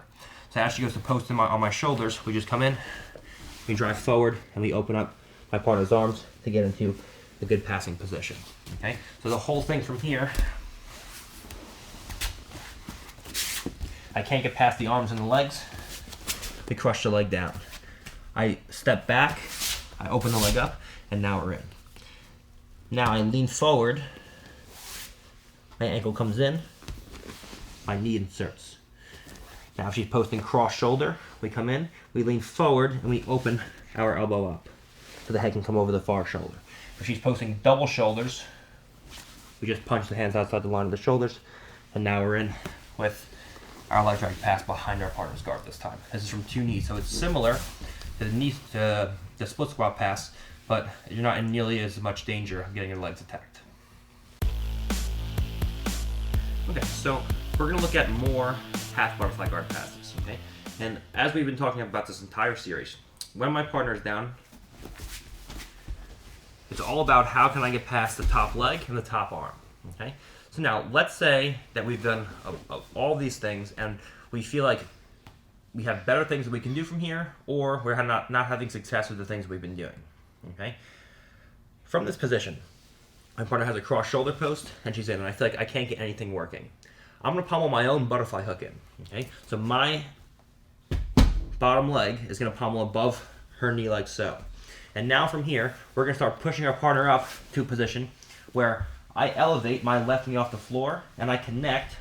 So as she goes to post on my shoulders, we just come in, we drive forward, and we open up my partner's arms to get into a good passing position. Okay, so the whole thing from here, I can't get past the arms and the legs. We crush the leg down. I step back, I open the leg up, and now we're in. Now I lean forward, my ankle comes in, my knee inserts. Now if she's posting cross shoulder, we come in, we lean forward, and we open our elbow up so the head can come over the far shoulder. If she's posting double shoulders, we just punch the hands outside the line of the shoulders, and now we're in with our leg drag pass behind our partner's guard this time. This is from 2 knees, so it's similar to the split squat pass, but you're not in nearly as much danger of getting your legs attacked. Okay, so we're going to look at more half butterfly guard passes. Okay, and as we've been talking about this entire series, when my partner is down, it's all about how can I get past the top leg and the top arm. Okay, so now let's say that we've done all these things and we feel like we have better things that we can do from here, or we're not having success with the things we've been doing. Okay, from this position, my partner has a cross shoulder post and she's in, and I feel like I can't get anything working. I'm going to pommel my own butterfly hook in. Okay, so my bottom leg is going to pommel above her knee like so. And now from here, we're going to start pushing our partner up to a position where I elevate my left knee off the floor and I connect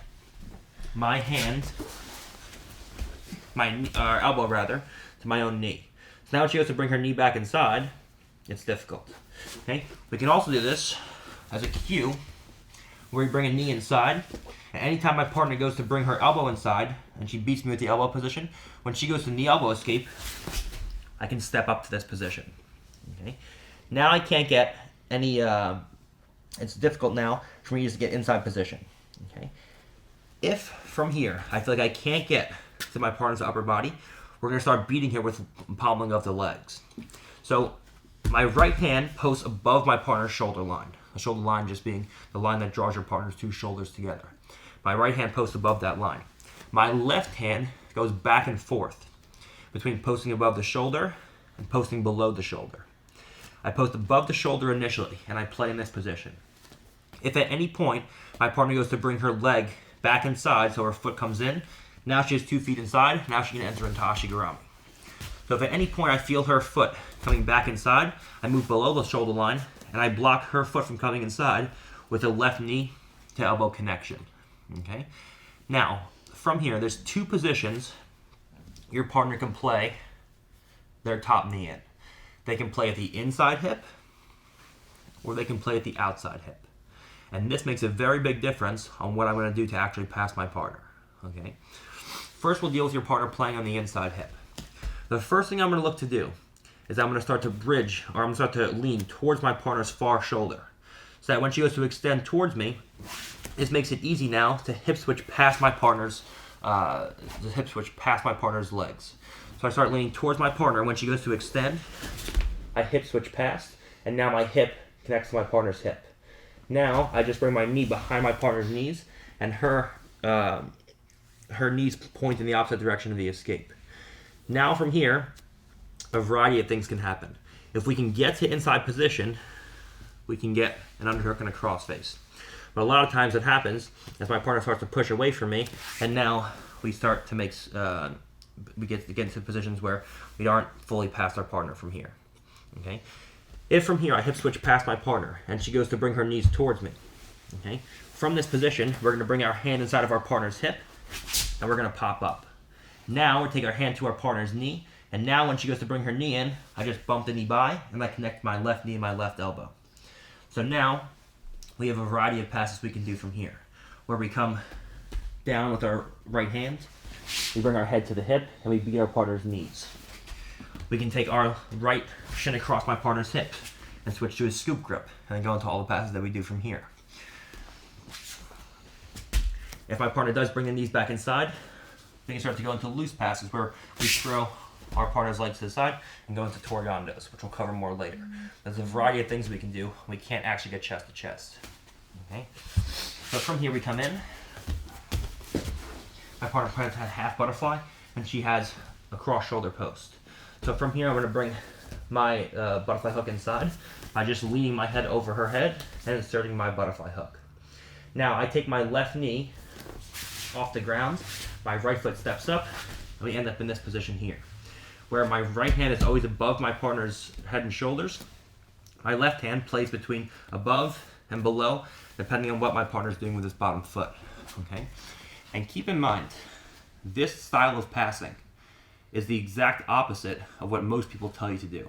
my hand, my elbow rather, to my own knee. So now when she goes to bring her knee back inside, it's difficult. Okay, we can also do this as a cue where we bring a knee inside. And anytime my partner goes to bring her elbow inside and she beats me with the elbow position, when she goes to knee elbow escape, I can step up to this position. Okay, now I can't get any, it's difficult now for me to get inside position. Okay, if from here I feel like I can't get to my partner's upper body, we're going to start beating here with pommeling of the legs. So my right hand posts above my partner's shoulder line. The shoulder line just being the line that draws your partner's 2 shoulders together. My right hand posts above that line. My left hand goes back and forth between posting above the shoulder and posting below the shoulder. I post above the shoulder initially, and I play in this position. If at any point my partner goes to bring her leg back inside so her foot comes in, now she has 2 feet inside, now she can enter into Ashigarami. So if at any point I feel her foot coming back inside, I move below the shoulder line, and I block her foot from coming inside with a left knee to elbow connection. Okay? Now, from here, there's 2 positions your partner can play their top knee in. They can play at the inside hip, or they can play at the outside hip. And this makes a very big difference on what I'm going to do to actually pass my partner. Okay? First, we'll deal with your partner playing on the inside hip. The first thing I'm going to look to do is I'm going to start to bridge, or I'm going to start to lean towards my partner's far shoulder. So that when she goes to extend towards me, this makes it easy now to hip switch past my partner's legs. So I start leaning towards my partner. When she goes to extend, I hip switch past, and now my hip connects to my partner's hip. Now I just bring my knee behind my partner's knees, and her knees point in the opposite direction of the escape. Now from here, a variety of things can happen. If we can get to inside position, we can get an underhook and a crossface. But a lot of times what happens is my partner starts to push away from me, and now we start to make, we get into positions where we aren't fully past our partner from here. Okay? If from here I hip switch past my partner and she goes to bring her knees towards me, Okay. From this position, we're going to bring our hand inside of our partner's hip, and we're going to pop up. Now, we'll take our hand to our partner's knee, and now when she goes to bring her knee in, I just bump the knee by, and I connect my left knee and my left elbow. So now, we have a variety of passes we can do from here, where we come down with our right hand, we bring our head to the hip, and we beat our partner's knees. We can take our right shin across my partner's hip, and switch to a scoop grip, and then go into all the passes that we do from here. If my partner does bring the knees back inside, we can start to go into loose passes where we throw our partner's legs to the side and go into Toreandos, which we'll cover more later. There's a variety of things we can do. We can't actually get chest to chest. Okay? So from here we come in. My partner plans to have half butterfly, and she has a cross shoulder post. So from here I'm going to bring my butterfly hook inside by just leaning my head over her head and inserting my butterfly hook. Now I take my left knee off the ground, my right foot steps up, and we end up in this position here, where my right hand is always above my partner's head and shoulders. My left hand plays between above and below, depending on what my partner's doing with his bottom foot. Okay? And keep in mind, this style of passing is the exact opposite of what most people tell you to do.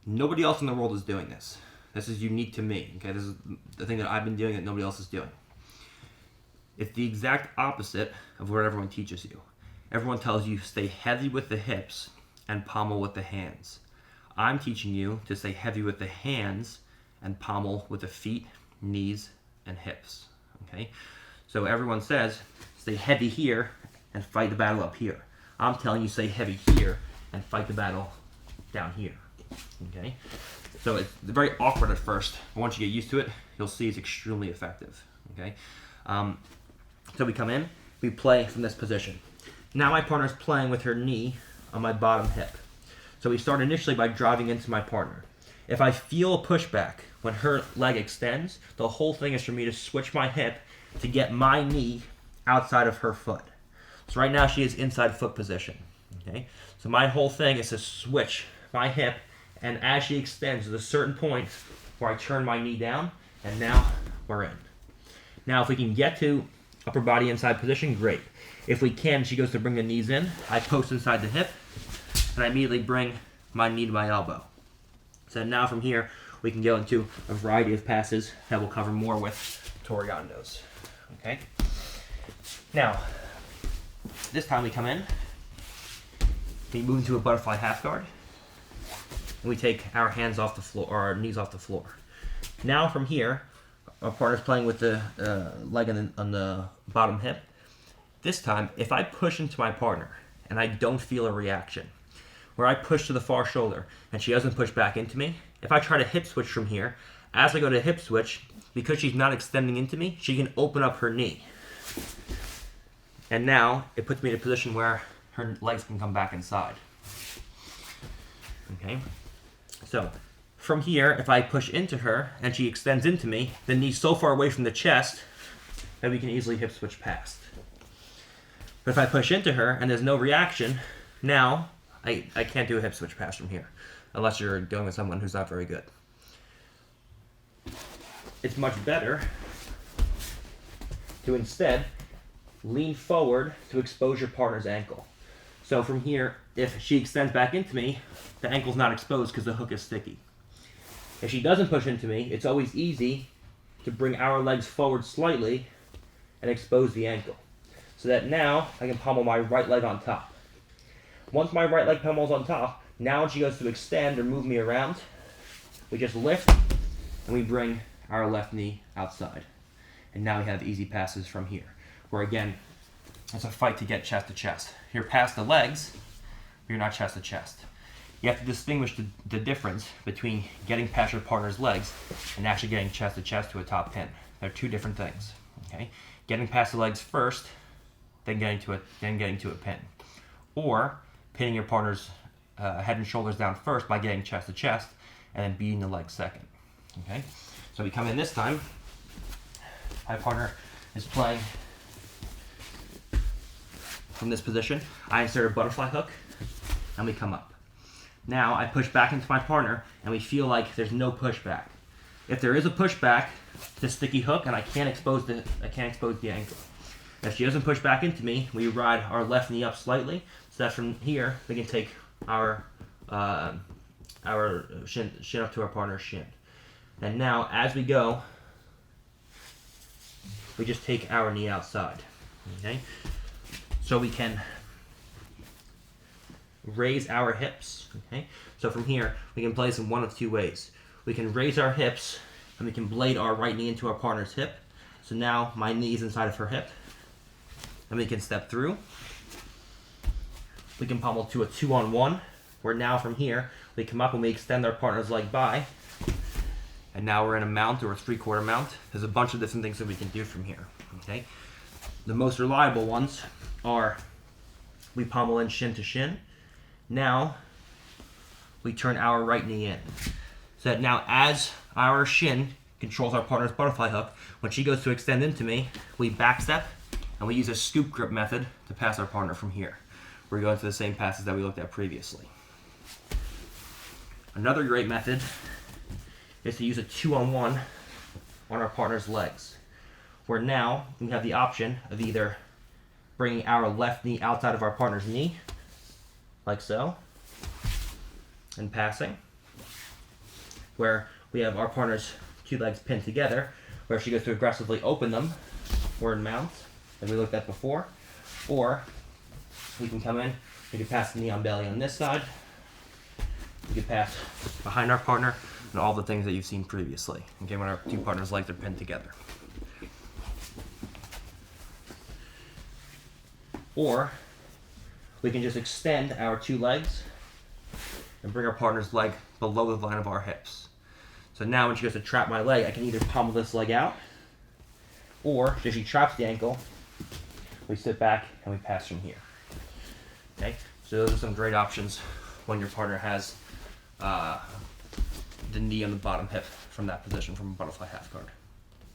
Nobody else in the world is doing this. This is unique to me. Okay? This is the thing that I've been doing that nobody else is doing. It's the exact opposite of what everyone teaches you. Everyone tells you stay heavy with the hips and pommel with the hands. I'm teaching you to stay heavy with the hands and pommel with the feet, knees, and hips. Okay? So everyone says stay heavy here and fight the battle up here. I'm telling you stay heavy here and fight the battle down here. Okay? So it's very awkward at first, but once you get used to it, you'll see it's extremely effective. Okay? So we come in, we play from this position. Now my partner's playing with her knee on my bottom hip. So we start initially by driving into my partner. If I feel a pushback when her leg extends, the whole thing is for me to switch my hip to get my knee outside of her foot. So right now she is inside foot position. Okay? So my whole thing is to switch my hip, and as she extends, there's a certain point where I turn my knee down, and now we're in. Now if we can get to upper body inside position, great. If we can, she goes to bring the knees in, I post inside the hip, and I immediately bring my knee to my elbow. So now from here, we can go into a variety of passes that we'll cover more with Toreandos. Okay? Now, this time we come in, we move into a butterfly half guard, and we take our hands off the floor, or our knees off the floor. Now from here, our partner's playing with the leg on the bottom hip. This time, if I push into my partner and I don't feel a reaction, where I push to the far shoulder and she doesn't push back into me, if I try to hip switch from here, as I go to hip switch, because she's not extending into me, she can open up her knee. And now it puts me in a position where her legs can come back inside. Okay? So, from here, if I push into her and she extends into me, the knee's so far away from the chest that we can easily hip switch past. But if I push into her and there's no reaction, now I can't do a hip switch pass from here, unless you're going with someone who's not very good. It's much better to instead lean forward to expose your partner's ankle. So from here, if she extends back into me, the ankle's not exposed because the hook is sticky. If she doesn't push into me, it's always easy to bring our legs forward slightly and expose the ankle. So that now I can pommel my right leg on top. Once my right leg pommels on top, now when she goes to extend or move me around, we just lift and we bring our left knee outside. And now we have easy passes from here, where again, it's a fight to get chest to chest. You're past the legs, but you're not chest to chest. You have to distinguish the difference between getting past your partner's legs and actually getting chest to chest to a top pin. They're two different things. Okay? Getting past the legs first, then getting to a pin. Or pinning your partner's head and shoulders down first by getting chest to chest, and then beating the legs second. Okay? So we come in this time. My partner is playing from this position. I insert a butterfly hook, and we come up. Now I push back into my partner, and we feel like there's no pushback. If there is a pushback, it's a sticky hook, and I can't expose the ankle. If she doesn't push back into me, we ride our left knee up slightly, so that from here we can take our shin up to our partner's shin. And now, as we go, we just take our knee outside. Okay, so we can raise our hips. Okay, so from here we can place in one of two ways. We can raise our hips, and we can blade our right knee into our partner's hip. So now my knee is inside of her hip, and we can step through. We can pommel to a 2-on-1, where now from here we come up and we extend our partner's leg by, and now we're in a mount or a 3/4 mount. There's a bunch of different things that we can do from here. Okay, the most reliable ones are we pommel in shin to shin. Now we turn our right knee in. So that now as our shin controls our partner's butterfly hook, when she goes to extend into me, we back step and we use a scoop grip method to pass our partner from here. We're going to the same passes that we looked at previously. Another great method is to use a 2-on-1 on our partner's legs, where now we have the option of either bringing our left knee outside of our partner's knee, like so, and passing, where we have our partner's two legs pinned together, where if she goes to aggressively open them, we're in mount, as we looked at before. Or we can come in, we can pass the knee on belly on this side, we can pass behind our partner, and all the things that you've seen previously, okay, when our two partners' legs are pinned together. Or we can just extend our two legs and bring our partner's leg below the line of our hips. So now when she goes to trap my leg, I can either pommel this leg out, or if she traps the ankle, we sit back and we pass from here. Okay, so those are some great options when your partner has the knee on the bottom hip from that position from a butterfly half guard.